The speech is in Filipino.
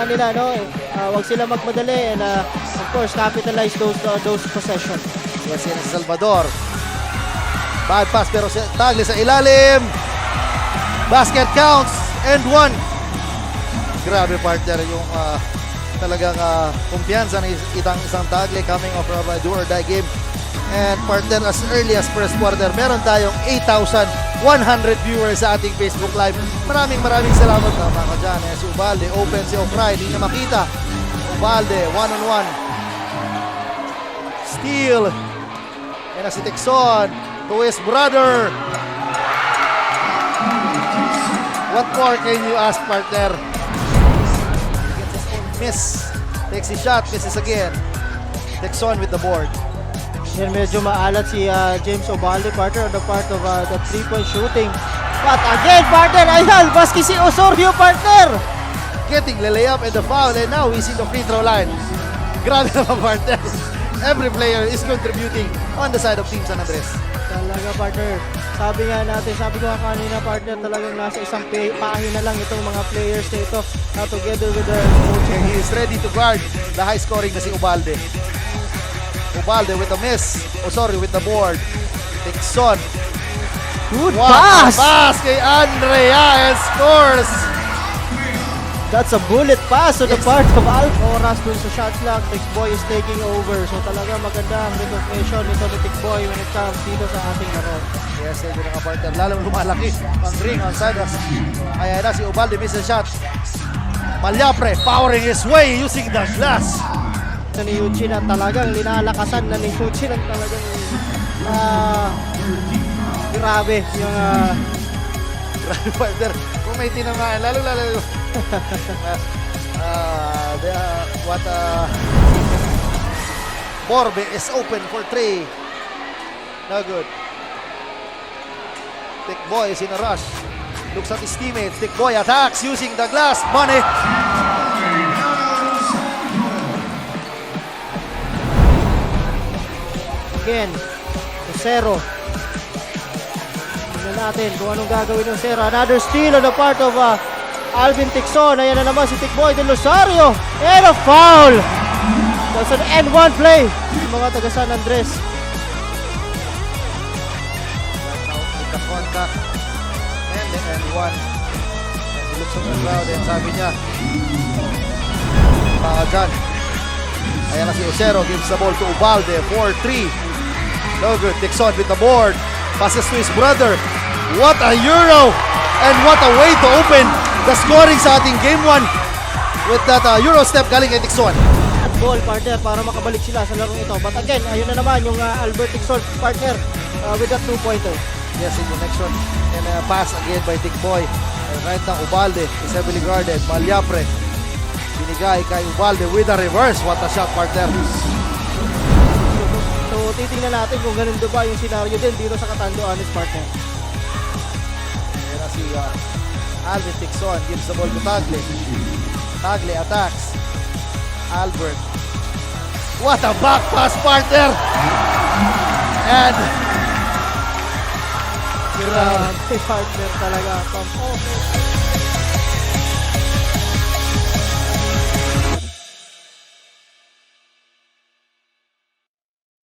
Nila, no? Wag sila magmadali and of course capitalize those possessions. Yes, yan si Salvador. Bad pass pero Tagle sa ilalim. Basket counts and one. Grabe partner yung talagang kumpiyansa ng isang Tagle coming off from a do or die game. And partner, as early as first quarter, meron tayong 8,100 viewers sa ating Facebook Live. Maraming salamat na mga dyan. Si Ubalde, open si Okray, hindi niya makita. Ubalde, one-on-one. Steal. Yan na si Texon to his brother. What more can you ask, partner? Miss. Takes his shot, misses again. Texon with the board. Yan, medyo maalat si James Ubalde, partner, on the part of the three-point shooting. But again, partner, ayan, baski si Osorio, partner! Getting the layup and the foul, and now he's in the free throw line. Grabe naman, partner. Every player is contributing on the side of Team San Andres. Talaga, partner. Sabi ko nga kanina, partner, talagang nasa isang pahina lang itong mga players na ito together with their coach. And he is ready to guard the high scoring na si Ubalde. Ubalde with a miss. Osorio with the board. Texon. Good pass! Pass kay Andrea and scores! That's a bullet pass on the part of Oras dun sa shot clock. Tikboy is taking over. So talaga maganda ang recognition nito ni Tikboy when it comes dito sa ating laro. Yes, ito na nga partner. Lalong lumalaki ang ring on Sandras. Kaya na si Ubalde miss the shot. Malyapre powering his way using the glass. Ito ni Eugene at talagang linalakasan na ni Eugene ang talagang grabe yung grabe partner. Kung may tinamaan, lalo Borbe is open for three. No good. Tikboy is in a rush. Looks at his teammates. Tikboy attacks using the glass. Money. Again, Cero. Tingnan natin kung anong gagawin ng Cero. Another steal on the part of Alvin Tixon. Ayan na naman si Tikboy de Rosario. And a foul! That's an N1 play. Mga taga San Andres. With the contact. And the N1. And he looks at the crowd and sabi niya, baka dyan. Ayan na si Ocero. Gives the ball to Ubalde. 4-3. No good. Tixon with the board. Passes to his brother. What a Euro! And what a way to open the scoring sa ating game 1 with that Euro step galing kay Tixon. Ball, partner, para makabalik sila sa larong ito. But again, ayun na naman yung Albert Tixon, partner, with that two-pointer. Yes, in connection. And pass again by Tikboy. Right now, Ubalde is heavily guarded. Malyapre. Binigay kay Ubalde with a reverse. What a shot, partner. So, titingnan natin kung ganun ba yung scenario din dito sa Catanduanes, partner. Yan na si Alvin Tixon gives the ball to Tagle. Tagle attacks. Albert. What a back pass, partner! And grabe, partner talaga.